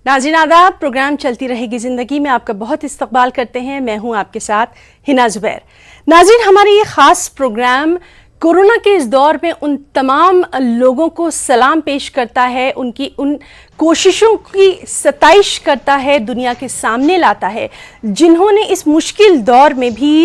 नाज़रीन आदाब, प्रोग्राम चलती रहेगी ज़िंदगी में आपका बहुत इस्तकबाल करते हैं। मैं हूं आपके साथ हिना ज़ुबैर। नाज़रीन, हमारा ये ख़ास प्रोग्राम कोरोना के इस दौर में उन तमाम लोगों को सलाम पेश करता है, उनकी उन कोशिशों की सताइश करता है, दुनिया के सामने लाता है जिन्होंने इस मुश्किल दौर में भी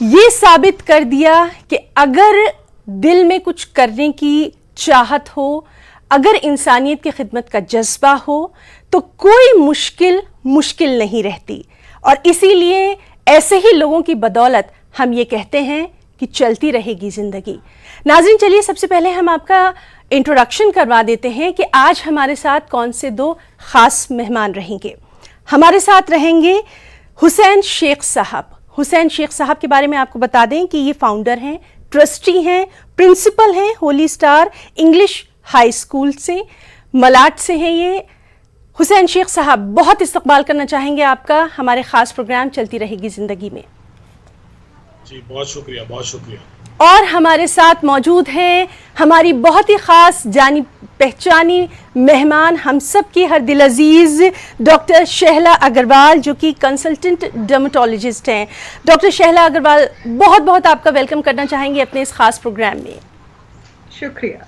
ये साबित कर दिया कि अगर दिल में कुछ करने की चाहत हो, अगर इंसानियत की खिदमत का जज्बा हो तो कोई मुश्किल नहीं रहती। और इसीलिए ऐसे ही लोगों की बदौलत हम ये कहते हैं कि चलती रहेगी ज़िंदगी। नाज़रीन, चलिए सबसे पहले हम आपका इंट्रोडक्शन करवा देते हैं कि आज हमारे साथ कौन से दो ख़ास मेहमान रहेंगे। हमारे साथ रहेंगे हुसैन शेख साहब। हुसैन शेख साहब के बारे में आपको बता दें कि ये फाउंडर हैं, ट्रस्टी हैं, प्रिंसिपल हैं Holi star English high school से, मलाड से हैं ये। हुसैन शेख साहब, बहुत इस्तकबाल करना चाहेंगे आपका हमारे ख़ास प्रोग्राम चलती रहेगी ज़िंदगी में। जी, बहुत शुक्रिया, बहुत शुक्रिया। और हमारे साथ मौजूद हैं हमारी बहुत ही ख़ास जानी पहचानी मेहमान, हम सब की हर दिल अजीज़ डॉक्टर शहला अग्रवाल, जो कि कंसल्टेंट डर्मेटोलॉजिस्ट हैं। डॉक्टर शहला अग्रवाल, बहुत बहुत आपका वेलकम करना चाहेंगे अपने इस ख़ास प्रोग्राम में। शुक्रिया।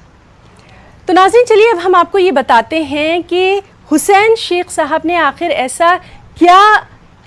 तो नाज़रीन, चलिए अब हम आपको ये बताते हैं कि हुसैन शेख साहब ने आखिर ऐसा क्या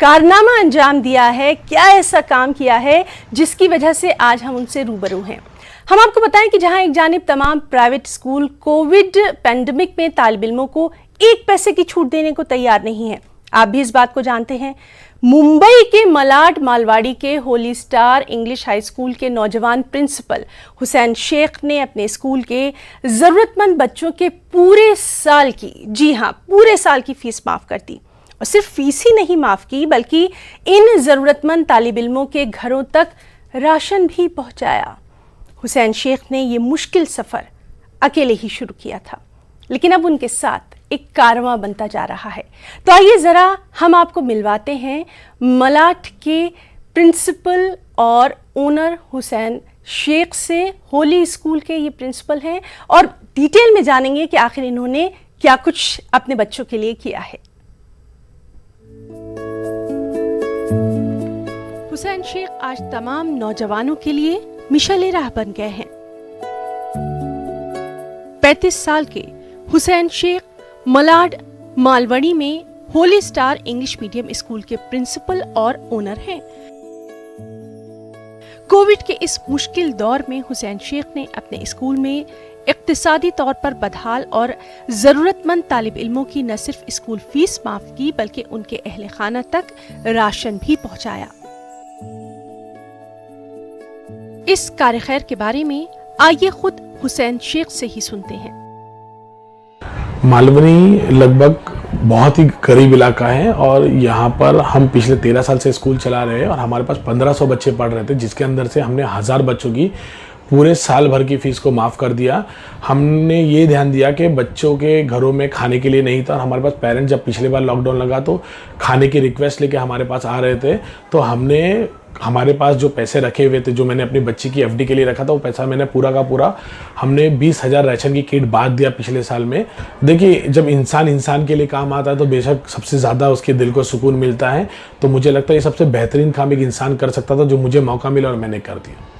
कारनामा अंजाम दिया है, क्या ऐसा काम किया है जिसकी वजह से आज हम उनसे रूबरू हैं। हम आपको बताएं कि जहां एक जानिब तमाम प्राइवेट स्कूल कोविड पेंडेमिक में तालिब इल्मों को 1 पैसे की छूट देने को तैयार नहीं है, आप भी इस बात को जानते हैं। मुंबई के मलाड मालवाड़ी के Holi star English high school के नौजवान प्रिंसिपल हुसैन शेख ने अपने स्कूल के ज़रूरतमंद बच्चों के पूरे साल की, जी हाँ, पूरे साल की फ़ीस माफ़ कर दी। और सिर्फ फ़ीस ही नहीं माफ़ की, बल्कि इन ज़रूरतमंद तालिब इल्मों के घरों तक राशन भी पहुँचाया। हुसैन शेख ने ये मुश्किल सफ़र अकेले ही शुरू किया था, लेकिन अब उनके साथ एक कारवां बनता जा रहा है। तो आइए ज़रा हम आपको मिलवाते हैं मलाड के प्रिंसिपल और ओनर हुसैन शेख से। होली स्कूल के ये प्रिंसिपल हैं और डिटेल में जानेंगे कि आखिर इन्होंने क्या कुछ अपने बच्चों के लिए किया है। हुसैन शेख आज तमाम नौजवानों के लिए मिसाल राह बन गए हैं। 35 साल के हुसैन शेख मलाड मालवड़ी में Holi star English medium school के प्रिंसिपल और ओनर हैं। कोविड के इस मुश्किल दौर में हुसैन शेख ने अपने स्कूल में इक्तिसादी तौर पर बदहाल और जरूरतमंद तालिब इल्मों की न सिर्फ स्कूल फीस माफ की, बल्कि उनके अहले खाना तक राशन भी पहुंचाया। इस कार्य खैर के बारे में आइए खुद हुसैन शेख से ही सुनते हैं। मालवनी लगभग बहुत ही करीब इलाका है और यहाँ पर हम पिछले 13 साल से स्कूल चला रहे हैं और हमारे पास 1500 बच्चे पढ़ रहे थे, जिसके अंदर से हमने 1000 बच्चों की पूरे साल भर की फ़ीस को माफ़ कर दिया। हमने ये ध्यान दिया कि बच्चों के घरों में खाने के लिए नहीं था। हमारे पास पेरेंट्स जब पिछले बार लॉकडाउन लगा तो खाने की रिक्वेस्ट लेके हमारे पास आ रहे थे, तो हमने हमारे पास जो पैसे रखे हुए थे, जो मैंने अपनी बच्ची की एफडी के लिए रखा था, वो पैसा मैंने पूरा का पूरा हमने 20,000 राशन की किट बांट दिया पिछले साल में। देखिए, जब इंसान के लिए काम आता है तो बेशक सबसे ज़्यादा उसके दिल को सुकून मिलता है। तो मुझे लगता है ये सबसे बेहतरीन काम एक इंसान कर सकता था, जो मुझे मौका मिला और मैंने कर दिया।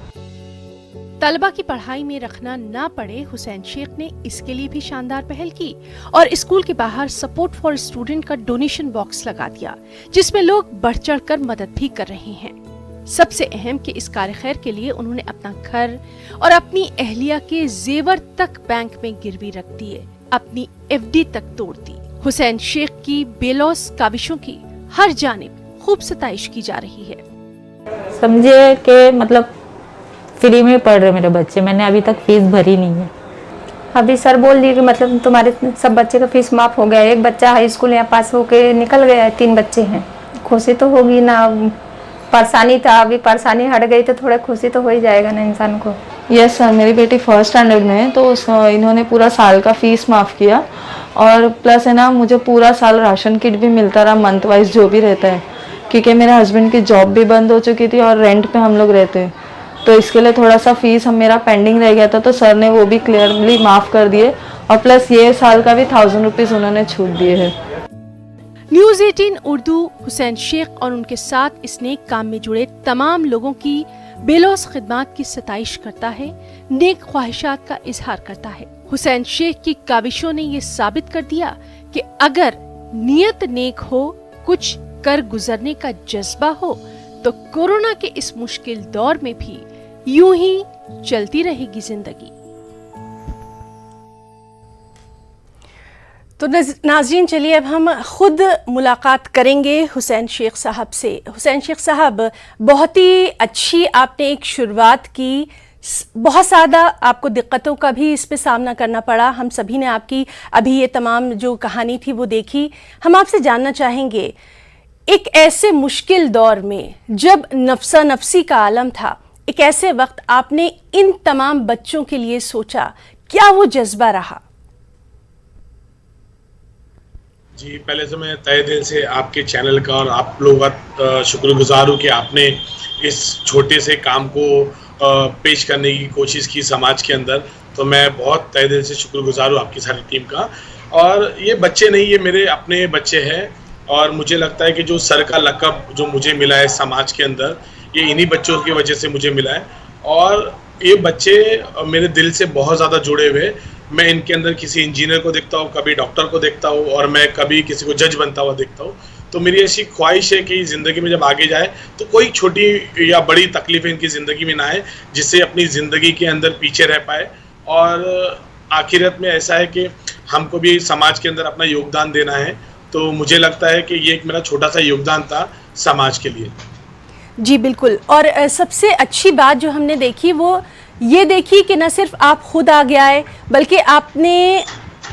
तलबा की पढ़ाई में रखना ना पड़े, हुसैन शेख ने इसके लिए भी शानदार पहल की और स्कूल के बाहर सपोर्ट फॉर स्टूडेंट का डोनेशन बॉक्स लगा दिया, जिसमें लोग बढ़ चढ़ कर मदद भी कर रहे हैं। सबसे अहम कि इस कार्य खैर के लिए उन्होंने अपना घर और अपनी अहलिया के जेवर तक बैंक में गिरवी रख दिए, अपनी एफडी तक तोड़ दी। हुसैन शेख की बेलौस काविशों की हर जानिब खूब सताइश की जा रही है। समझे कि मतलब फ्री में पढ़ रहे मेरे बच्चे, मैंने अभी तक फीस भरी नहीं है। अभी सर बोल दिए कि मतलब तुम्हारे सब बच्चे का फीस माफ हो गया। एक बच्चा हाई स्कूल यहाँ पास होके निकल गया है, 3 बच्चे हैं। खुशी तो होगी ना, परेशानी था, अभी परेशानी हट गई तो थोड़ा खुशी तो हो ही जाएगा ना इंसान को। यस सर, मेरी बेटी 1st स्टैंडर्ड में है, तो इन्होंने पूरा साल का फीस माफ़ किया और प्लस है ना, मुझे पूरा साल राशन किट भी मिलता रहा मंथ वाइज जो भी रहता है, क्योंकि मेरे हस्बैंड की जॉब भी बंद हो चुकी थी और रेंट पे हम लोग रहते हैं, तो इसके लिए थोड़ा सा फीस मेरा पेंडिंग रह गया था, तो सर ने वो भी क्लियरली माफ़ कर दिए और प्लस ये साल का भी 1000 रुपीज़ उन्होंने छूट दिए हैं। न्यूज़ 18 उर्दू हुसैन शेख और उनके साथ इस नेक काम में जुड़े तमाम लोगों की बेलौस खिदमत की सताइश करता है, नेक ख्वाहिशात का इजहार करता है। हुसैन शेख की काविशों ने ये साबित कर दिया कि अगर नियत नेक हो, कुछ कर गुजरने का जज्बा हो, तो कोरोना के इस मुश्किल दौर में भी यूं ही चलती रहेगी जिंदगी। तो नाज़रीन, चलिए अब हम खुद मुलाकात करेंगे हुसैन शेख साहब से। हुसैन शेख साहब, बहुत ही अच्छी आपने एक शुरुआत की, बहुत ज़्यादा आपको दिक्कतों का भी इस पे सामना करना पड़ा। हम सभी ने आपकी अभी ये तमाम जो कहानी थी वो देखी। हम आपसे जानना चाहेंगे, एक ऐसे मुश्किल दौर में जब नफ्सा नफसी का आलम था, एक ऐसे वक्त आपने इन तमाम बच्चों के लिए सोचा, क्या वो जज्बा रहा? जी, पहले तो मैं तहे दिल से आपके चैनल का और आप लोगों का शुक्रगुजार हूँ कि आपने इस छोटे से काम को पेश करने की कोशिश की समाज के अंदर। तो मैं बहुत तहे दिल से शुक्रगुजार हूँ आपकी सारी टीम का। और ये बच्चे नहीं, ये मेरे अपने बच्चे हैं और मुझे लगता है कि जो सर का लक़ब जो मुझे मिला है समाज के अंदर, ये इन्हीं बच्चों की वजह से मुझे मिला है। और ये बच्चे मेरे दिल से बहुत ज़्यादा जुड़े हुए। मैं इनके अंदर किसी इंजीनियर को देखता हूँ, कभी डॉक्टर को देखता हूँ और मैं कभी किसी को जज बनता हुआ देखता हूँ। तो मेरी ऐसी ख्वाहिश है कि ज़िंदगी में जब आगे जाए तो कोई छोटी या बड़ी तकलीफ़ें इनकी ज़िंदगी में ना आए, जिससे अपनी ज़िंदगी के अंदर पीछे रह पाए। और आखिरत में ऐसा है कि हमको भी समाज के अंदर अपना योगदान देना है। तो मुझे लगता है कि ये एक मेरा छोटा सा योगदान था समाज के लिए। जी बिल्कुल। और सबसे अच्छी बात जो हमने देखी वो ये देखी कि न सिर्फ आप खुद आगे आए, बल्कि आपने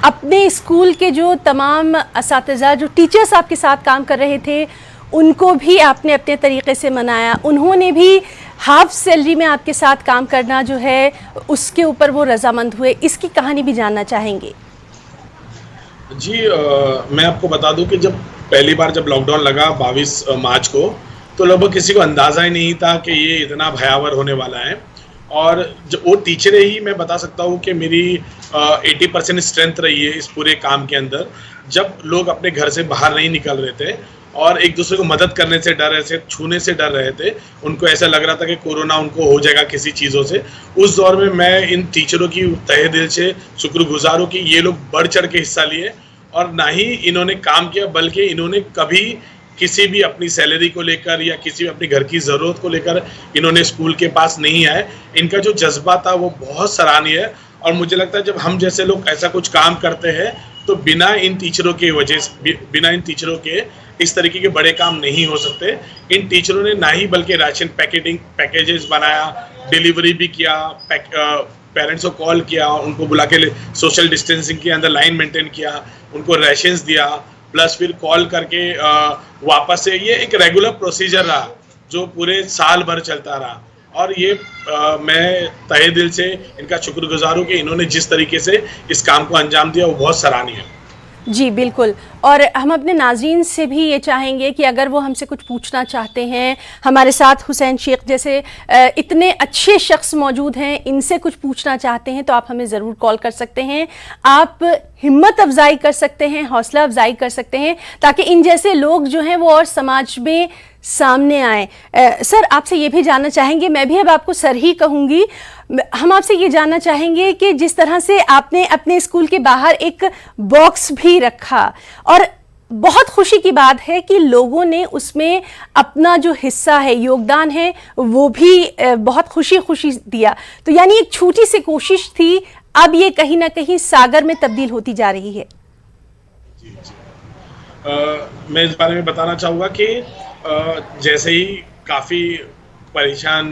अपने स्कूल के जो तमाम असातिज़ा, जो टीचर्स आपके साथ काम कर रहे थे, उनको भी आपने अपने तरीक़े से मनाया। उन्होंने भी हाफ सैलरी में आपके साथ काम करना जो है उसके ऊपर वो रज़ामंद हुए। इसकी कहानी भी जानना चाहेंगे। जी, मैं आपको बता दूं कि जब पहली बार जब लॉकडाउन लगा 22 मार्च को, तो लगभग किसी को अंदाज़ा ही नहीं था कि ये इतना भयावह होने वाला है। और जो वो टीचरें ही, मैं बता सकता हूँ कि मेरी 80% स्ट्रेंथ रही है इस पूरे काम के अंदर। जब लोग अपने घर से बाहर नहीं निकल रहे थे और एक दूसरे को मदद करने से डर रहे थे, छूने से डर रहे थे, उनको ऐसा लग रहा था कि कोरोना उनको हो जाएगा किसी चीज़ों से, उस दौर में मैं इन टीचरों की तहे दिल से शुक्रगुजार हूँ कि ये लोग बढ़ चढ़ के हिस्सा लिए। और ना ही इन्होंने काम किया, बल्कि इन्होंने कभी किसी भी अपनी सैलरी को लेकर या किसी भी अपनी घर की ज़रूरत को लेकर इन्होंने स्कूल के पास नहीं आए। इनका जो जज्बा था वो बहुत सराहनीय है। और मुझे लगता है जब हम जैसे लोग ऐसा कुछ काम करते हैं तो बिना इन टीचरों के वजह से, बिना इन टीचरों के इस तरीके के बड़े काम नहीं हो सकते। इन टीचरों ने ना ही बल्कि राशन पैकेजेस बनाया, डिलीवरी भी किया, पेरेंट्स को कॉल किया, उनको बुला के सोशल डिस्टेंसिंग के अंदर लाइन मेंटेन किया, उनको राशंस दिया, प्लस फिर कॉल करके वापस से, ये एक रेगुलर प्रोसीजर रहा जो पूरे साल भर चलता रहा। और ये मैं तहे दिल से इनका शुक्रगुजार हूँ कि इन्होंने जिस तरीके से इस काम को अंजाम दिया वो बहुत सराहनीय है। जी बिल्कुल। और हम अपने नाज़रीन से भी ये चाहेंगे कि अगर वो हमसे कुछ पूछना चाहते हैं, हमारे साथ हुसैन शेख जैसे इतने अच्छे शख्स मौजूद हैं, इनसे कुछ पूछना चाहते हैं तो आप हमें ज़रूर कॉल कर सकते हैं। आप हिम्मत अफजाई कर सकते हैं, हौसला अफजाई कर सकते हैं, ताकि इन जैसे लोग जो हैं वो और समाज में सामने आए। सर, आपसे ये भी जानना चाहेंगे, मैं भी अब आपको सर ही कहूँगी, हम आपसे ये जानना चाहेंगे कि जिस तरह से आपने अपने स्कूल के बाहर एक बॉक्स भी रखा, और बहुत खुशी की बात है कि लोगों ने उसमें अपना जो हिस्सा है, योगदान है, वो भी बहुत खुशी दिया। तो यानी एक छोटी सी कोशिश थी, अब ये कहीं ना कहीं सागर में तब्दील होती जा रही है। मैं इस बारे में बताना चाहूँगा कि जैसे ही काफ़ी परेशान,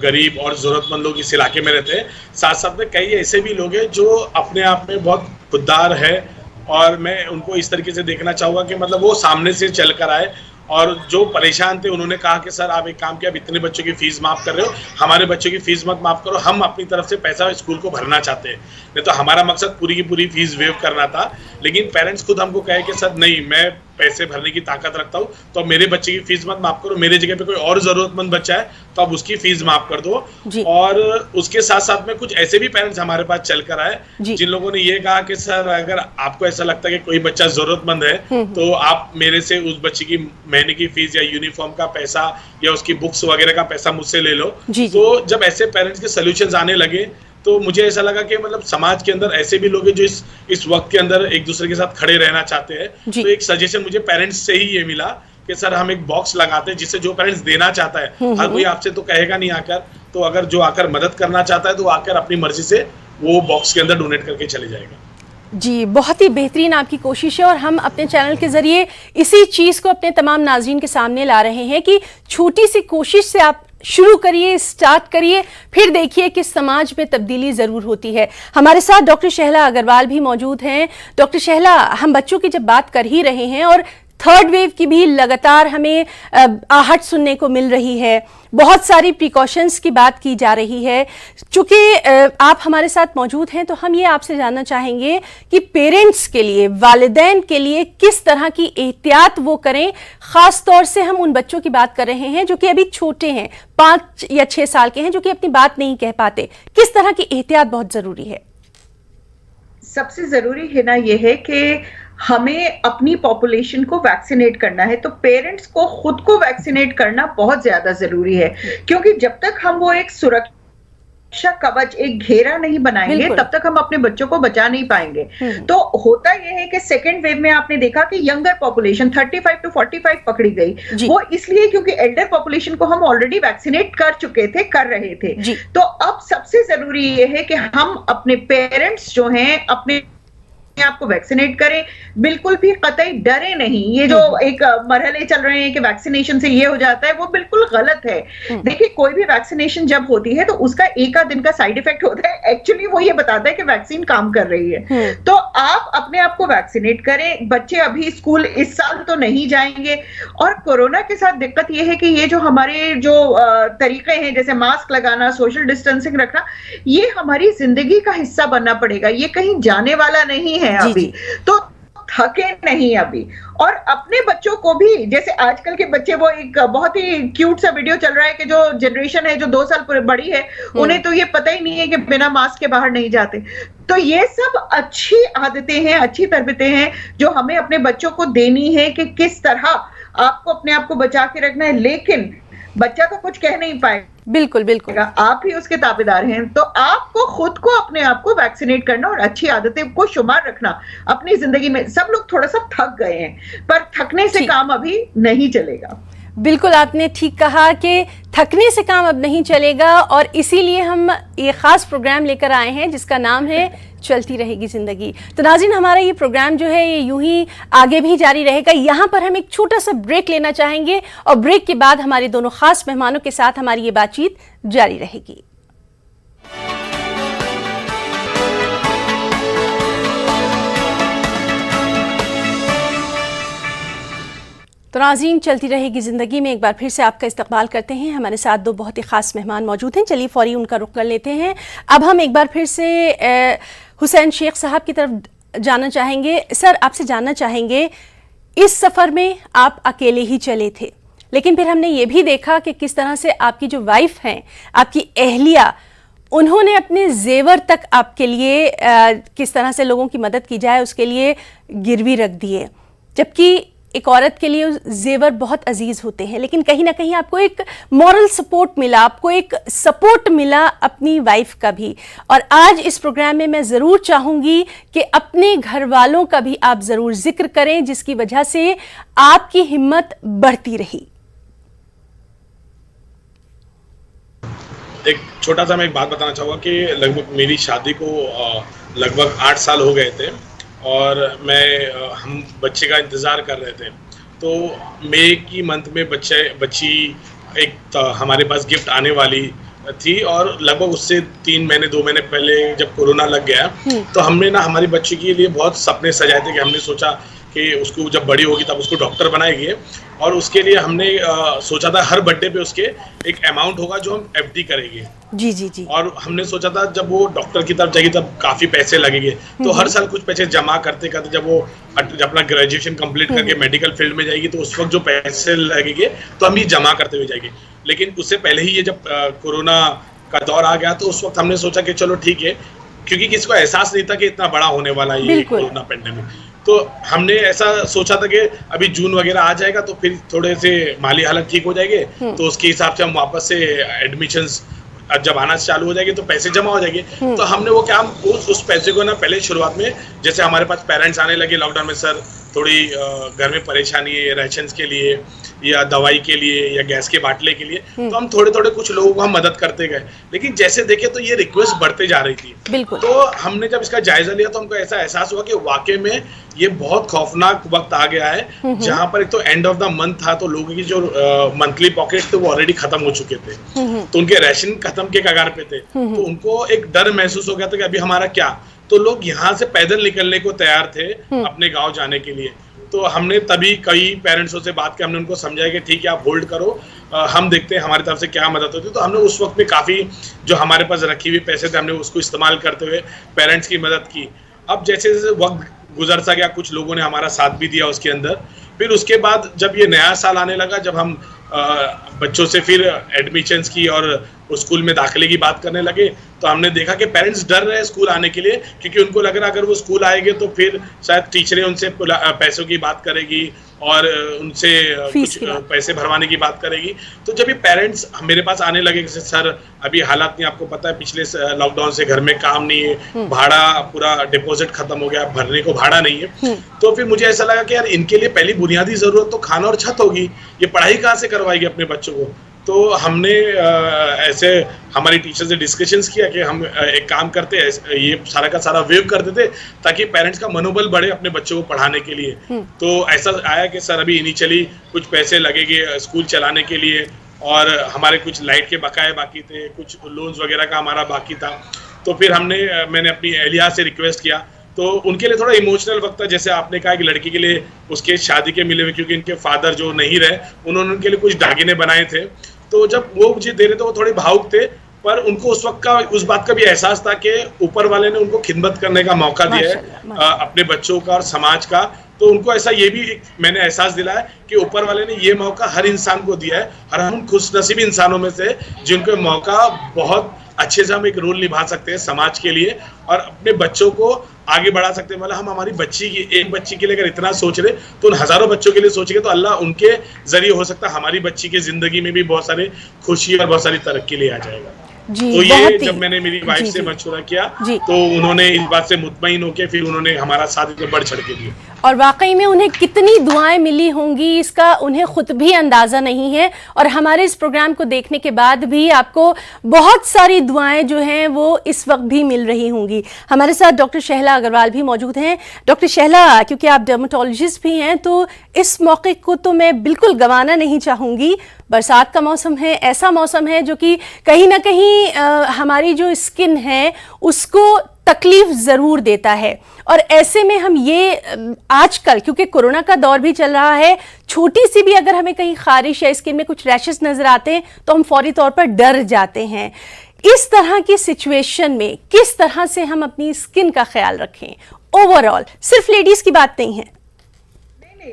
गरीब और ज़रूरतमंद लोग इस इलाके में रहते हैं, साथ साथ में कई ऐसे भी लोग हैं जो अपने आप में बहुत खुददार है, और मैं उनको इस तरीके से देखना चाहूँगा कि मतलब वो सामने से चल कर आए। और जो परेशान थे उन्होंने कहा कि सर आप एक काम किया, आप इतने बच्चों की फ़ीस माफ़ कर रहे हो, हमारे बच्चों की फ़ीस मत माफ़ करो, हम अपनी तरफ से पैसा स्कूल को भरना चाहते हैं। नहीं तो हमारा मकसद पूरी की पूरी फ़ीस वेव करना था, लेकिन पेरेंट्स खुद हमको कहे कि सर नहीं, मैं पैसे भरने की ताकत रखता हूँ, तो अब मेरे बच्चे की फीस मत माफ करो, मेरे जगह पे कोई और जरूरतमंद बच्चा है तो अब उसकी फीस माफ कर दो। और उसके साथ साथ में कुछ ऐसे भी पेरेंट्स हमारे पास चल कर आए जिन लोगों ने ये कहा कि सर अगर आपको ऐसा लगता है कि कोई बच्चा जरूरतमंद है तो आप मेरे से उस बच्चे की महीने की फीस या यूनिफॉर्म का पैसा या उसकी बुक्स वगैरह का पैसा मुझसे ले लो। तो जब ऐसे पेरेंट्स के सोल्यूशंस आने लगे तो मुझे ऐसा लगा कि मतलब समाज के अंदर ऐसे भी लोग हैं जो इस वक्त के अंदर एक दूसरे के साथ खड़े रहना चाहते हैं। तो एक सजेशन मुझे पेरेंट्स से ही ये मिला कि सर हम एक बॉक्स लगाते हैं जिससे जो पेरेंट्स देना चाहता है, हर कोई आपसे तो कहेगा नहीं आकर, तो अगर जो आकर मदद करना चाहता है तो आकर अपनी मर्जी से वो बॉक्स के अंदर डोनेट करके चले जाएगा। जी, बहुत ही बेहतरीन आपकी कोशिश है और हम अपने चैनल के जरिए इसी चीज़ को अपने तमाम नाज़रीन के सामने ला रहे हैं कि छोटी सी कोशिश से आप शुरू करिए, स्टार्ट करिए, फिर देखिए कि समाज में तब्दीली ज़रूर होती है। हमारे साथ डॉक्टर शहला अग्रवाल भी मौजूद हैं। डॉक्टर शहला, हम बच्चों की जब बात कर ही रहे हैं और थर्ड वेव की भी लगातार हमें आहट सुनने को मिल रही है, बहुत सारी प्रिकॉशंस की बात की जा रही है। चूँकि आप हमारे साथ मौजूद हैं तो हम ये आपसे जानना चाहेंगे कि पेरेंट्स के लिए, वालिदैन के लिए किस तरह की एहतियात वो करें। ख़ास तौर से हम उन बच्चों की बात कर रहे हैं जो कि अभी छोटे हैं, 5 या 6 साल के हैं, जो कि अपनी बात नहीं कह पाते। किस तरह की एहतियात बहुत ज़रूरी है? सबसे ज़रूरी है ना ये है कि हमें अपनी पॉपुलेशन को वैक्सीनेट करना है, तो पेरेंट्स को खुद को वैक्सीनेट करना बहुत ज्यादा जरूरी है, क्योंकि जब तक हम वो एक सुरक्षा कवच, एक घेरा नहीं बनाएंगे तब तक हम अपने बच्चों को बचा नहीं पाएंगे। तो होता यह है कि सेकेंड वेव में आपने देखा कि यंगर पॉपुलेशन 35 to 45 पकड़ी गई, वो इसलिए क्योंकि एल्डर पॉपुलेशन को हम ऑलरेडी वैक्सीनेट कर चुके थे, कर रहे थे। तो अब सबसे जरूरी ये है कि हम अपने पेरेंट्स जो हैं अपने आपको वैक्सीनेट करें, बिल्कुल भी कतई डरे नहीं। ये जो एक मरहले चल रहे हैं कि वैक्सीनेशन से ये हो जाता है, वो बिल्कुल गलत है। देखिए, कोई भी वैक्सीनेशन जब होती है तो उसका एक दिन का साइड इफेक्ट होता है, एक्चुअली वो ये बताता है कि वैक्सीन काम कर रही है। तो आप अपने आप को वैक्सीनेट करें। बच्चे अभी स्कूल इस साल तो नहीं जाएंगे, और कोरोना के साथ दिक्कत ये है कि ये जो हमारे जो तरीके हैं, जैसे मास्क लगाना, सोशल डिस्टेंसिंग रखना, ये हमारी जिंदगी का हिस्सा बनना पड़ेगा। ये कहीं जाने वाला नहीं है अभी, तो थके नहीं अभी। और अपने बच्चों को भी, जैसे आजकल के बच्चे, वो एक बहुत ही क्यूट सा वीडियो चल रहा है कि जो जनरेशन है जो 2 साल बड़ी है, उन्हें तो ये पता ही नहीं है कि बिना मास्क के बाहर नहीं जाते। तो ये सब अच्छी आदतें हैं, अच्छी तरबियतें हैं जो हमें अपने बच्चों को देनी है कि किस तरह आपको अपने आप को बचा के रखना है। लेकिन बच्चा तो कुछ कह नहीं पाएगा, बिल्कुल बिल्कुल, आप ही उसके ताबेदार हैं। तो आपको खुद को अपने आप को वैक्सीनेट करना और अच्छी आदतें को शुमार रखना अपनी जिंदगी में। सब लोग थोड़ा सा थक गए हैं, पर थकने से काम अभी नहीं चलेगा। बिल्कुल, आपने ठीक कहा कि थकने से काम अब नहीं चलेगा, और इसीलिए हम ये खास प्रोग्राम लेकर आए हैं जिसका नाम है चलती रहेगी जिंदगी। तो नाज़रीन, हमारा ये प्रोग्राम जो है ये यूं ही आगे भी जारी रहेगा। यहाँ पर हम एक छोटा सा ब्रेक लेना चाहेंगे और ब्रेक के बाद हमारे दोनों खास मेहमानों के साथ हमारी ये बातचीत जारी रहेगी। तो नाज़रीन, चलती रहेगी ज़िंदगी में एक बार फिर से आपका इस्तकबाल करते हैं। हमारे साथ 2 बहुत ही ख़ास मेहमान मौजूद हैं। चलिए फौरी उनका रुख कर लेते हैं। अब हम एक बार फिर से हुसैन शेख साहब की तरफ जाना चाहेंगे। सर, आपसे जानना चाहेंगे, इस सफ़र में आप अकेले ही चले थे, लेकिन फिर हमने ये भी देखा कि किस तरह से आपकी जो वाइफ हैं, आपकी अहलिया, उन्होंने अपने जेवर तक आपके लिए किस तरह से लोगों की मदद की जाए उसके लिए गिरवी रख दिए। जबकि एक औरत के लिए जेवर बहुत अजीज होते हैं, लेकिन कहीं ना कहीं आपको एक मॉरल सपोर्ट मिला, आपको एक सपोर्ट मिला अपनी वाइफ का भी। और आज इस प्रोग्राम में मैं ज़रूर चाहूँगी कि अपने घर वालों का भी आप ज़रूर जिक्र करें, जिसकी वजह से आपकी हिम्मत बढ़ती रही। एक छोटा सा मैं एक बात बताना चाहूँगा कि लगभग मेरी शादी को लगभग 8 साल हो गए थे, और हम बच्चे का इंतज़ार कर रहे थे। तो मई की मंथ में बच्ची एक हमारे पास गिफ्ट आने वाली थी, और लगभग उससे 3 महीने 2 महीने पहले जब कोरोना लग गया तो हमने ना हमारी बच्ची के लिए बहुत सपने सजाए थे कि हमने सोचा कि उसको जब बड़ी होगी तब उसको डॉक्टर बनाएगी, और उसके लिए हमने सोचा था हर बर्थडे पे उसके एक अमाउंट होगा जो हम एफडी करेंगे। जी जी जी। और हमने सोचा था जब वो डॉक्टर की तरफ जाएगी तब काफी पैसे लगेंगे, तो हर साल कुछ पैसे जमा करते करते जब वो अपना ग्रेजुएशन कंप्लीट करके मेडिकल फील्ड में जाएगी तो उस वक्त जो पैसे लगेंगे तो हम ये जमा करते हुए जाएंगे। लेकिन उससे पहले ही ये जब कोरोना का दौर आ गया तो उस वक्त हमने सोचा कि चलो ठीक है, क्योंकि किसी को एहसास नहीं था कि इतना बड़ा होने वाला है ये कोरोना पेंडेमिक। तो हमने ऐसा सोचा था कि अभी जून वगैरह आ जाएगा तो फिर थोड़े से माली हालत ठीक हो जाएंगे, तो उसके हिसाब से हम वापस से एडमिशंस जब आना चालू हो जाएगी तो पैसे जमा हो जाएंगे। तो हमने वो क्या, उस पैसे को ना पहले शुरुआत में, जैसे हमारे पास पेरेंट्स आने लगे लॉकडाउन में, सर थोड़ी घर में परेशानी है राशंस के लिए या दवाई के लिए या गैस के बाटले के लिए, तो हम थोड़े थोड़े कुछ लोगों को हम मदद करते गए। लेकिन जैसे देखे तो ये रिक्वेस्ट बढ़ते जा रही थी। बिल्कुल। तो हमने जब इसका जायजा लिया तो हमको ऐसा एहसास हुआ कि वाकई में ये बहुत खौफनाक वक्त आ गया है, जहां पर एक तो एंड ऑफ द मंथ था तो लोगों की जो मंथली पॉकेट थे वो ऑलरेडी खत्म हो चुके थे, तो उनके राशन खत्म के कगार पे थे, तो उनको एक डर महसूस हो गया था कि अभी हमारा क्या। तो लोग यहाँ से पैदल निकलने को तैयार थे अपने गांव जाने के लिए। तो हमने तभी कई पेरेंट्सों से बात की, हमने उनको समझाया कि ठीक है आप होल्ड करो, हम देखते हैं हमारी तरफ से क्या मदद होती है। तो हमने उस वक्त में काफ़ी जो हमारे पास रखी हुई पैसे थे हमने उसको इस्तेमाल करते हुए पेरेंट्स की मदद की। अब जैसे जैसे वक्त गुजरता गया कुछ लोगों ने हमारा साथ भी दिया उसके अंदर। फिर उसके बाद जब ये नया साल आने लगा, जब हम बच्चों से फिर एडमिशन्स की और स्कूल में दाखिले की बात करने लगे, तो हमने देखा कि पेरेंट्स डर रहे हैं स्कूल आने के लिए, क्योंकि उनको लग रहा अगर वो स्कूल आएंगे तो फिर शायद टीचरें उनसे पैसों की बात करेगी और उनसे कुछ पैसे भरवाने की बात करेगी। तो जब ये पेरेंट्स मेरे पास आने लगे कि सर अभी हालात नहीं, आपको पता है पिछले लॉकडाउन से घर में काम नहीं है, भाड़ा पूरा डिपॉजिट खत्म हो गया, भरने को भाड़ा नहीं है। तो फिर मुझे ऐसा लगा कि यार इनके लिए पहली बुनियादी जरूरत तो खाना और छत होगी, ये पढ़ाई कहाँ से करवाएगी अपने बच्चों को। तो हमने ऐसे हमारी टीचर से डिस्कशंस किया कि हम एक काम करते हैं, ये सारा का सारा वेव कर देते ताकि पेरेंट्स का मनोबल बढ़े अपने बच्चों को पढ़ाने के लिए। तो ऐसा आया कि सर अभी इनिशियली कुछ पैसे लगेंगे स्कूल चलाने के लिए, और हमारे कुछ लाइट के बकाए बाकी थे, कुछ लोन्स वगैरह का हमारा बाकी था। तो फिर मैंने अपनी एहलिया से रिक्वेस्ट किया, तो उनके लिए थोड़ा इमोशनल वक्त था। जैसे आपने कहा कि लड़की के लिए उसके शादी के मिले हुए, क्योंकि इनके फादर जो नहीं रहे उन्होंने उनके लिए कुछ दागिने बनाए थे, तो जब वो मुझे दे रहे थे वो थोड़े भावुक थे, पर उनको उस वक्त का उस बात का भी एहसास था कि ऊपर वाले ने उनको खिदमत करने का मौका दिया है अपने बच्चों का और समाज का। तो उनको ऐसा ये भी मैंने एहसास दिलाया कि ऊपर वाले ने ये मौका हर इंसान को दिया है, और हम खुशनसीब इंसानों में से जिनको मौका बहुत अच्छे से हम एक रोल निभा सकते हैं समाज के लिए और अपने बच्चों को आगे बढ़ा सकते हैं। मतलब हम हमारी बच्ची की, एक बच्ची के लिए अगर इतना सोच रहे तो उन हजारों बच्चों के लिए सोचेंगे तो अल्लाह उनके जरिए हो सकता है हमारी बच्ची की जिंदगी में भी बहुत सारे खुशी और बहुत सारी तरक्की ले आ जाएगा। जी, तो ये जब मैंने मेरी वाइफ से मशवरा किया तो उन्होंने इस बात से मुतमईन होकर फिर उन्होंने हमारा साथ इसमें बढ़ चढ़ के दिया, और वाकई में उन्हें कितनी दुआएं मिली होंगी इसका उन्हें खुद भी अंदाज़ा नहीं है। और हमारे इस प्रोग्राम को देखने के बाद भी आपको बहुत सारी दुआएं जो हैं वो इस वक्त भी मिल रही होंगी। हमारे साथ डॉक्टर शहला अग्रवाल भी मौजूद हैं। डॉक्टर शहला, क्योंकि आप डर्मेटोलॉजिस्ट भी हैं तो इस मौके को तो मैं बिल्कुल गंवाना नहीं चाहूँगी। बरसात का मौसम है, ऐसा मौसम है जो कि कहीं ना कहीं हमारी जो स्किन है उसको तकलीफ ज़रूर देता है। और ऐसे में हम ये आजकल क्योंकि कोरोना का दौर भी चल रहा है, छोटी सी भी अगर हमें कहीं खारिश या स्किन में कुछ रैशेस नज़र आते हैं तो हम फौरी तौर पर डर जाते हैं। इस तरह की सिचुएशन में किस तरह से हम अपनी स्किन का ख्याल रखें ओवरऑल? सिर्फ लेडीज़ की बात नहीं है,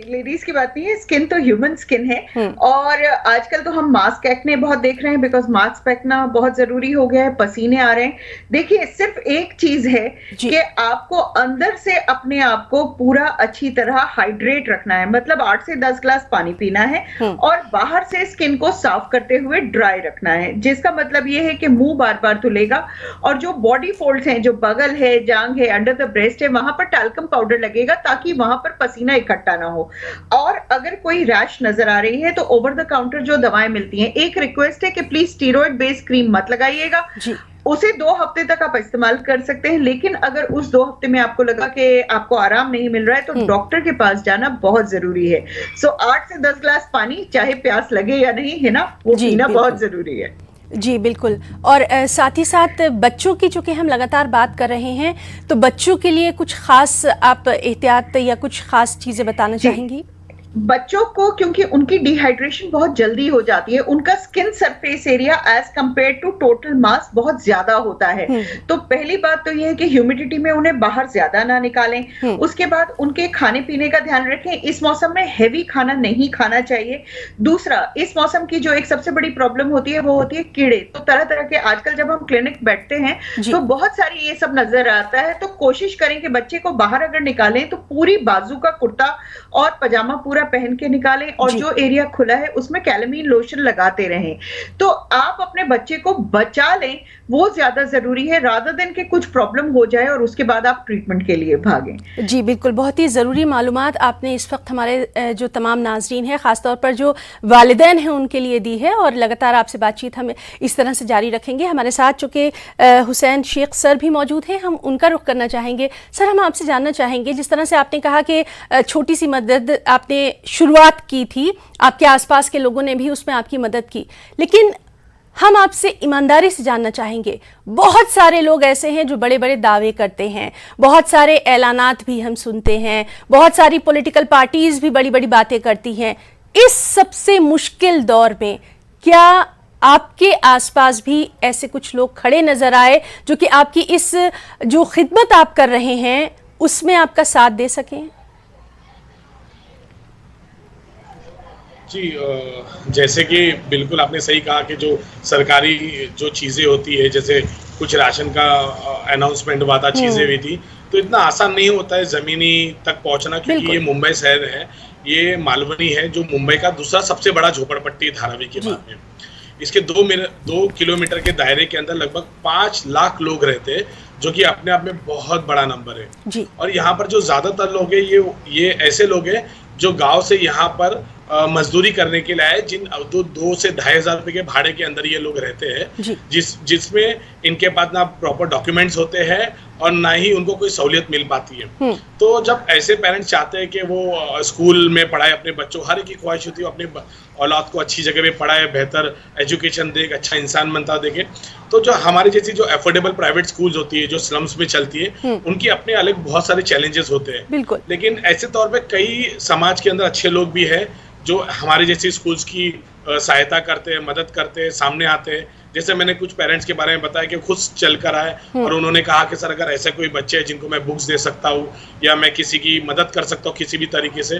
लेडीज की बात नहीं है, स्किन तो ह्यूमन स्किन है। और आजकल तो हम मास्क एक्ने बहुत देख रहे हैं, बिकॉज मास्क पहनना बहुत जरूरी हो गया है, पसीने आ रहे हैं। देखिए सिर्फ एक चीज है कि आपको अंदर से अपने आप को पूरा अच्छी तरह हाइड्रेट रखना है, मतलब 8 से 10 ग्लास पानी पीना है और बाहर से स्किन को साफ करते हुए ड्राई रखना है, जिसका मतलब ये है कि मुंह बार बार धुलेगा और जो बॉडी फोल्ड्स हैं, जो बगल है, जांग है, अंडर द ब्रेस्ट है, वहां पर टैल्कम पाउडर लगेगा ताकि वहां पर पसीना इकट्ठा ना हो। और अगर कोई रैश नजर आ रही है तो ओवर द काउंटर जो दवाएं मिलती हैं, एक रिक्वेस्ट है कि प्लीज स्टीरॉयड बेस्ड क्रीम मत लगाइएगा, उसे 2 हफ्ते तक आप इस्तेमाल कर सकते हैं। लेकिन अगर उस 2 हफ्ते में आपको लगा कि आपको आराम नहीं मिल रहा है तो डॉक्टर के पास जाना बहुत जरूरी है। सो 8 से 10 ग्लास पानी, चाहे प्यास लगे या नहीं, है ना, वो पीना बहुत जरूरी है। जी बिल्कुल। और साथ ही साथ बच्चों की चूँकि हम लगातार बात कर रहे हैं, तो बच्चों के लिए कुछ खास आप एहतियात या कुछ खास चीज़ें बताना चाहेंगी? बच्चों को क्योंकि उनकी डिहाइड्रेशन बहुत जल्दी हो जाती है, उनका skin surface area as compare to total mass बहुत ज्यादा होता है। तो पहली बात तो यह है कि ह्यूमिडिटी में उन्हें बाहर ज्यादा ना निकालें। उसके बाद उनके खाने पीने का ध्यान रखें, इस मौसम में हैवी खाना नहीं खाना चाहिए। दूसरा, इस मौसम की जो एक सबसे बड़ी प्रॉब्लम होती है वो होती है कीड़े। तो तरह तरह के आजकल जब हम क्लिनिक बैठते हैं तो बहुत सारी ये सब नजर आता है। तो कोशिश करें कि बच्चे को बाहर अगर निकालें तो पूरी बाजू का कुर्ता और पजामा पूरा पहन के निकालें, और जो एरिया खुला है उसमें कैलामीन लोशन लगाते रहें। तो आप अपने बच्चे को बचा लें, वो ज्यादा जरूरी है, रादर देन के कुछ प्रॉब्लम हो जाए और उसके बाद आप ट्रीटमेंट के लिए भागें। जी बिल्कुल, बहुत ही ज़रूरी मालूमात आपने इस वक्त हमारे जो तमाम नाजरीन हैं, ख़ासतौर पर जो वालिदैन हैं उनके लिए दी है, और लगातार आपसे बातचीत हम इस तरह से जारी रखेंगे। हमारे साथ चूँकि हुसैन शेख सर भी मौजूद हैं, हम उनका रुख करना चाहेंगे। सर, हम आपसे जानना चाहेंगे, जिस तरह से आपने कहा कि छोटी सी मदद आपने शुरुआत की थी, आपके आसपास के लोगों ने भी उसमें आपकी मदद की, लेकिन हम आपसे ईमानदारी से जानना चाहेंगे, बहुत सारे लोग ऐसे हैं जो बड़े बड़े दावे करते हैं, बहुत सारे ऐलानात भी हम सुनते हैं, बहुत सारी पॉलिटिकल पार्टीज भी बड़ी बड़ी बातें करती हैं। इस सबसे मुश्किल दौर में क्या आपके आसपास भी ऐसे कुछ लोग खड़े नजर आए जो कि आपकी इस जो खिदमत आप कर रहे हैं उसमें आपका साथ दे सकें? जी, जैसे कि बिल्कुल आपने सही कहा कि जो सरकारी जो चीज़ें होती है, जैसे कुछ राशन का अनाउंसमेंट हुआ था, चीज़ें हुई थी, तो इतना आसान नहीं होता है ज़मीनी तक पहुंचना, क्योंकि ये मुंबई शहर है, ये मालवनी है जो मुंबई का दूसरा सबसे बड़ा झोपड़पट्टी है धारावी के बाद में। इसके 2 किलोमीटर के दायरे के अंदर लगभग 5 लाख लोग रहते हैं, जो कि अपने आप में बहुत बड़ा नंबर है जी। और यहाँ पर जो ज़्यादातर लोग हैं ये ऐसे लोग हैं जो गांव से यहाँ पर मजदूरी करने के लिए आए, जिन 2 से 2,500 रुपए के भाड़े के अंदर ये लोग रहते हैं, जिसमें इनके पास ना प्रॉपर डॉक्यूमेंट्स होते हैं और ना ही उनको कोई सहूलियत मिल पाती है। तो जब ऐसे पेरेंट्स चाहते हैं कि वो स्कूल में पढ़ाए अपने बच्चों, हर एक की ख्वाहिश होती है अपने औलाद को अच्छी जगह पे पढ़ाए, बेहतर एजुकेशन दे, अच्छा इंसान बनता देखे, तो जो हमारी जैसी जो अफोर्डेबल प्राइवेट स्कूल्स होती है, जो स्लम्स में चलती है, उनकी अपने अलग बहुत सारे चैलेंजेस होते हैं। लेकिन ऐसे तौर पे कई समाज के अंदर अच्छे लोग भी हैं जो हमारे जैसी स्कूल्स की सहायता करते हैं, मदद करते हैं, सामने आते हैं। जैसे मैंने कुछ पेरेंट्स के बारे में बताया कि खुद चल कर आए और उन्होंने कहा कि सर अगर ऐसे कोई बच्चे हैं जिनको मैं बुक्स दे सकता हूँ या मैं किसी की मदद कर सकता हूँ किसी भी तरीके से,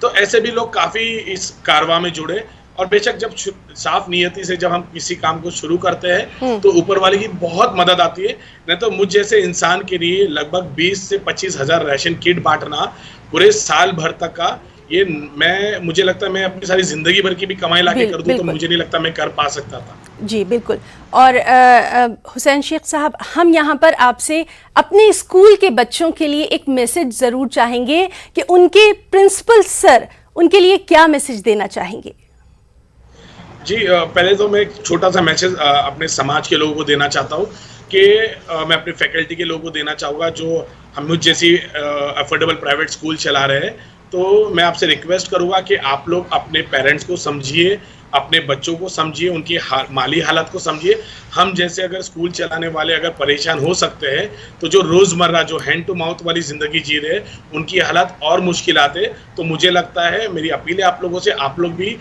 तो ऐसे भी लोग काफ़ी इस कारवां में जुड़े। और बेशक जब साफ नियति से जब हम किसी काम को शुरू करते हैं तो ऊपर वाले की बहुत मदद आती है। नहीं तो मुझ जैसे इंसान के लिए लगभग 20 से 25 हज़ार राशन किट बांटना पूरे साल भर तक का, ये मुझे लगता है मैं अपनी सारी जिंदगी भर की भी कमाई लाके कर दूं तो मुझे नहीं लगता मैं कर पा सकता था। जी बिल्कुल। और हुसैन शेख साहब, हम यहाँ पर आपसे अपने स्कूल के बच्चों के लिए एक मैसेज ज़रूर चाहेंगे कि उनके प्रिंसिपल सर उनके लिए क्या मैसेज देना चाहेंगे? जी, पहले तो मैं एक छोटा सा मैसेज अपने समाज के लोगों को देना चाहता हूँ कि मैं अपनी फैकल्टी के लोगों को देना चाहूँगा जो हम मुझ जैसी अफोर्डेबल प्राइवेट स्कूल चला रहे हैं। तो मैं आपसे रिक्वेस्ट करूँगा कि आप लोग अपने पेरेंट्स को समझिए, अपने बच्चों को समझिए, उनकी माली हालत को समझिए। हम जैसे अगर स्कूल चलाने वाले अगर परेशान हो सकते हैं तो जो रोज़मर्रा जो हैंड टू माउथ वाली ज़िंदगी जी रहे हैं उनकी हालत और मुश्किलात है। तो मुझे लगता है, मेरी अपील है आप लोगों से, आप लोग भी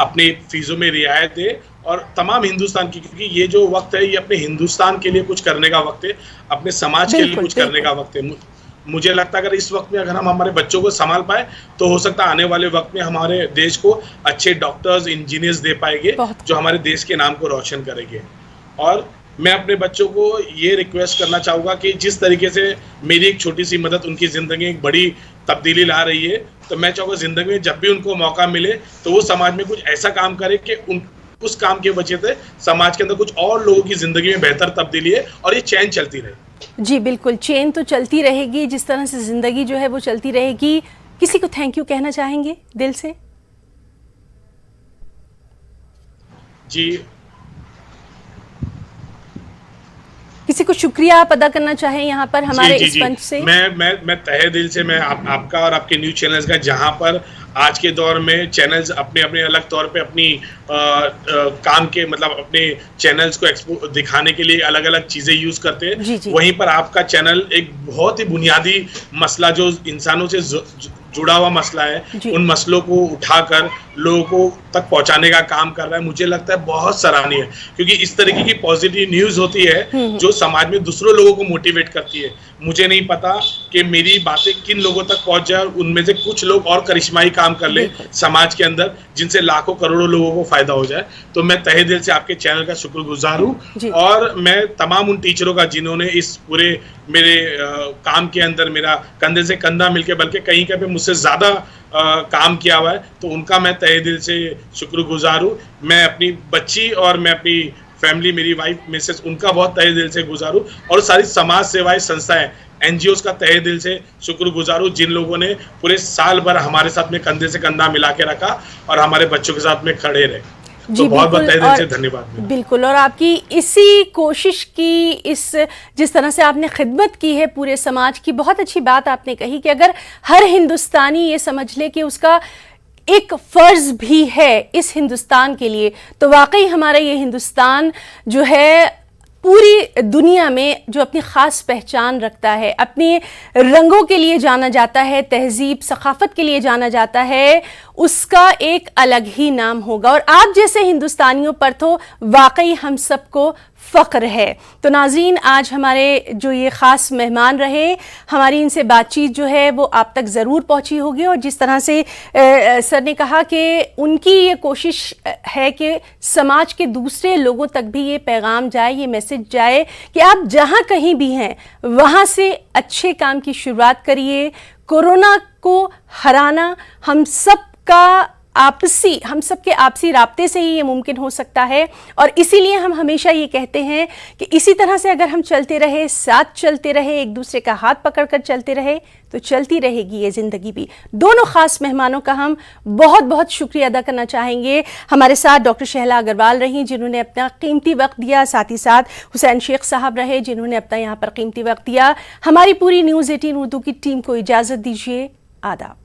अपने फीसों में रियायत दें और तमाम हिंदुस्तान की, क्योंकि ये जो वक्त है ये अपने हिंदुस्तान के लिए कुछ करने का वक्त है, अपने समाज के लिए कुछ करने का वक्त है। मुझे लगता है अगर इस वक्त में अगर हम हमारे बच्चों को संभाल पाए तो हो सकता है आने वाले वक्त में हमारे देश को अच्छे डॉक्टर्स, इंजीनियर्स दे पाएंगे जो हमारे देश के नाम को रोशन करेंगे। और मैं अपने बच्चों को ये रिक्वेस्ट करना चाहूँगा कि जिस तरीके से मेरी एक छोटी सी मदद उनकी ज़िंदगी एक बड़ी तब्दीली ला रही है, तो मैं चाहूँगा ज़िंदगी में जब भी उनको मौका मिले तो वो समाज में कुछ ऐसा काम करे कि उस काम की वजह से समाज के अंदर कुछ और लोगों की ज़िंदगी में बेहतर तब्दीली है और ये चैन चलती रहे। जी बिल्कुल, चेन तो चलती रहेगी, जिस तरह से ज़िंदगी जो है वो चलती रहेगी। किसी को थैंक यू कहना चाहेंगे दिल से? जी, किसी को शुक्रिया आप अदा करना चाहें यहाँ पर हमारे इस मंच से? मैं तहे दिल से मैं आपका और आपके न्यूज़ चैनल्स का, जहाँ पर आज के दौर में चैनल्स अपने अपने अलग तौर पे अपनी काम के मतलब अपने चैनल्स को दिखाने के लिए अलग अलग चीज़ें यूज़ करते हैं। वहीं पर आपका चैनल एक बहुत ही बुनियादी मसला जो इंसानों से जुड़ा हुआ मसला है, उन मसलों को उठाकर लोगों को तक पहुंचाने का काम कर रहा है। मुझे लगता है बहुत सराहनीय है, क्योंकि इस तरीके की पॉजिटिव न्यूज़ होती है जो समाज में दूसरों लोगों को मोटिवेट करती है। मुझे नहीं पता कि मेरी बातें किन लोगों तक पहुंच जाए और उनमें से कुछ लोग और करिश्माई काम कर ले समाज के अंदर, जिनसे लाखों करोड़ों लोगों को फायदा हो जाए। तो मैं तहे दिल से आपके चैनल का शुक्रगुजार हूँ और मैं तमाम उन टीचरों का जिन्होंने इस पूरे मेरे काम के अंदर मेरा कंधे से कंधा मिलके बल्कि कहीं कहीं पे मुझसे ज़्यादा काम किया हुआ है, तो उनका मैं तहे दिल से शुक्रगुजार हूँ। मैं अपनी बच्ची और मैं अपनी फैमिली, मेरी वाइफ मिसेस, उनका बहुत तहे दिल से गुजार हूँ और सारी समाज सेवाएं संस्थाएं NGOs का तहे दिल से शुक्रगुजार हूँ, जिन लोगों ने पूरे साल भर हमारे साथ में कंधे से कंधा मिला के रखा और हमारे बच्चों के साथ में खड़े रहे। तो बहुत बहुत तहे दिल से धन्यवाद। बिल्कुल, और आपकी इसी कोशिश की, इस जिस तरह से आपने खिदमत की है पूरे समाज की, बहुत अच्छी बात आपने कही कि अगर हर हिंदुस्तानी ये समझ ले कि उसका एक फ़र्ज़ भी है इस हिंदुस्तान के लिए, तो वाकई हमारा ये हिंदुस्तान जो है पूरी दुनिया में जो अपनी ख़ास पहचान रखता है, अपने रंगों के लिए जाना जाता है, तहज़ीब सक़ाफ़त के लिए जाना जाता है, उसका एक अलग ही नाम होगा। और आप जैसे हिंदुस्तानियों पर तो वाकई हम सबको फ़ख्र है। तो नाज़रीन, आज हमारे जो ये ख़ास मेहमान रहे, हमारी इनसे बातचीत जो है वो आप तक ज़रूर पहुंची होगी। और जिस तरह से सर ने कहा कि उनकी ये कोशिश है कि समाज के दूसरे लोगों तक भी ये पैगाम जाए, ये मैसेज जाए कि आप जहाँ कहीं भी हैं वहाँ से अच्छे काम की शुरुआत करिए। कोरोना को हराना हम सबके आपसी राब्ते से ही ये मुमकिन हो सकता है। और इसीलिए हम हमेशा ये कहते हैं कि इसी तरह से अगर हम चलते रहे, साथ चलते रहे, एक दूसरे का हाथ पकड़कर चलते रहे, तो चलती रहेगी ये ज़िंदगी भी। दोनों ख़ास मेहमानों का हम बहुत बहुत शुक्रिया अदा करना चाहेंगे। हमारे साथ डॉक्टर शहला अग्रवाल रहीं, जिन्होंने अपना कीमती वक्त दिया, साथ ही साथ हुसैन शेख साहब रहे, जिन्होंने अपना यहाँ पर कीमती वक्त दिया। हमारी पूरी न्यूज़ 18 उर्दू की टीम को इजाज़त दीजिए। आदाब।